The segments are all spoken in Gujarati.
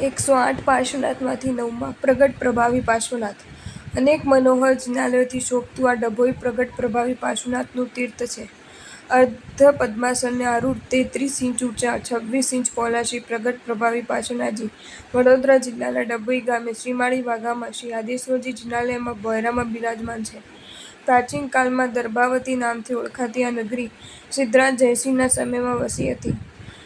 108 પાર્શ્વનાથમાંથી 9માં પ્રગટ પ્રભાવી પાર્શ્વનાથ. અનેક મનોહર જિનાલયોથી શોભતું આ ડભોઈ પ્રગટ પ્રભાવી પાર્શ્વનાથનું તીર્થ છે. અર્ધ પદ્માસને આરૂઢ 33 ઇંચ ઊંચા 26 ઇંચ પહોળા શ્રી પ્રગટ પ્રભાવી પાર્શ્વનાથજી વડોદરા જિલ્લાના ડભોઈ ગામે શ્રીમાળી વાઘામાં શ્રી આદેશ્વરજી જિનાલયમાં ભોયરામાં બિરાજમાન છે. પ્રાચીન કાળમાં દર્ભાવતી નામથી ઓળખાતી આ નગરી સિદ્ધરાજ જયસિંહના સમયમાં વસી હતી.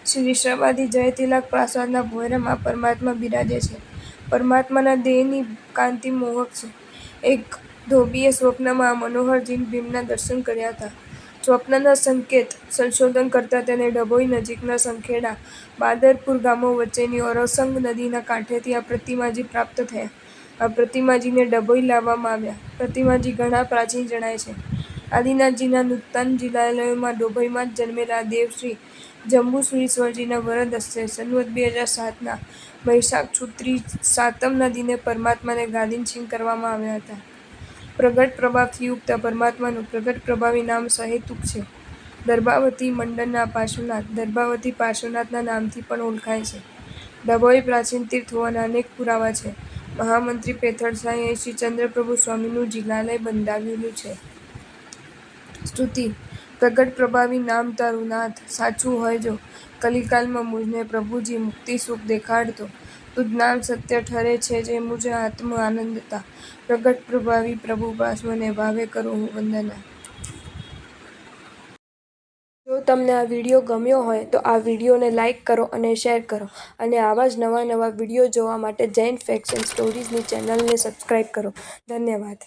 શ્રી વિશ્રામાદિ જયતિલક પ્રાસાદના ભોયરામાં પરમાત્મા બિરાજે છે. પરમાત્માના દેહની કાંતિ મોહક છે. એક ધોબીએ સ્વપ્નમાં આ મનોહર જીન ભીમના દર્શન કર્યા હતા. સ્વપ્નના સંકેત સંશોધન કરતાં તેને ડભોઈ નજીકના સંખેડા બાદરપુર ગામો વચ્ચેની ઓરસંગ નદીના કાંઠેથી આ પ્રતિમાજી પ્રાપ્ત થયા. આ પ્રતિમાજીને ડભોઈ લાવવામાં આવ્યા. પ્રતિમાજી ઘણા પ્રાચીન જણાય છે. આદિનાથજીના નૂતન જિનાલયોમાં ડભોઈમાં જ જન્મેલા દેવ શ્રી જંબુશ્રીશ્વરજીના વરદ હસ્તે સંવત 2007ના વૈશાખ સુદ 7મના દિને પરમાત્માને ગાદીનસીન કરવામાં આવ્યા હતા. પ્રગટ પ્રભાવથી યુક્ત પરમાત્માનું પ્રગટ પ્રભાવી નામ સહેતુક છે. દર્ભાવતી મંડળના પાર્શ્વનાથ દર્ભાવતી પાર્શ્વનાથના નામથી પણ ઓળખાય છે. ડભોઈ પ્રાચીન તીર્થ હોવાના અનેક પુરાવા છે. મહામંત્રી પેથળસાઈએ અહીં શ્રી ચંદ્રપ્રભુ સ્વામીનું જિનાલય બંધાવેલું છે. સ્તુતિ: પ્રગટ પ્રભાવી નામ તારું નાથ સાચું હોય જો કલિકાલમાં મુझને પ્રભુજી મુક્તિ સુખ દેખાડતો તુજ નામ સત્ય ઠરે છે જે મુझ આત્મ આનંદતા પ્રગટ પ્રભાવી પ્રભુ પાસ મને ભાવે કરું હું વંદના. જો તમને આ વિડીયો ગમ્યો હોય તો આ વિડીયોને લાઈક કરો અને શેર કરો અને આવા જ નવા વિડીયો જોવા માટે જૈન ફેક્ટ્સ એન્ડ સ્ટોરીઝની ચેનલને સબસ્ક્રાઈબ કરો. ધન્યવાદ.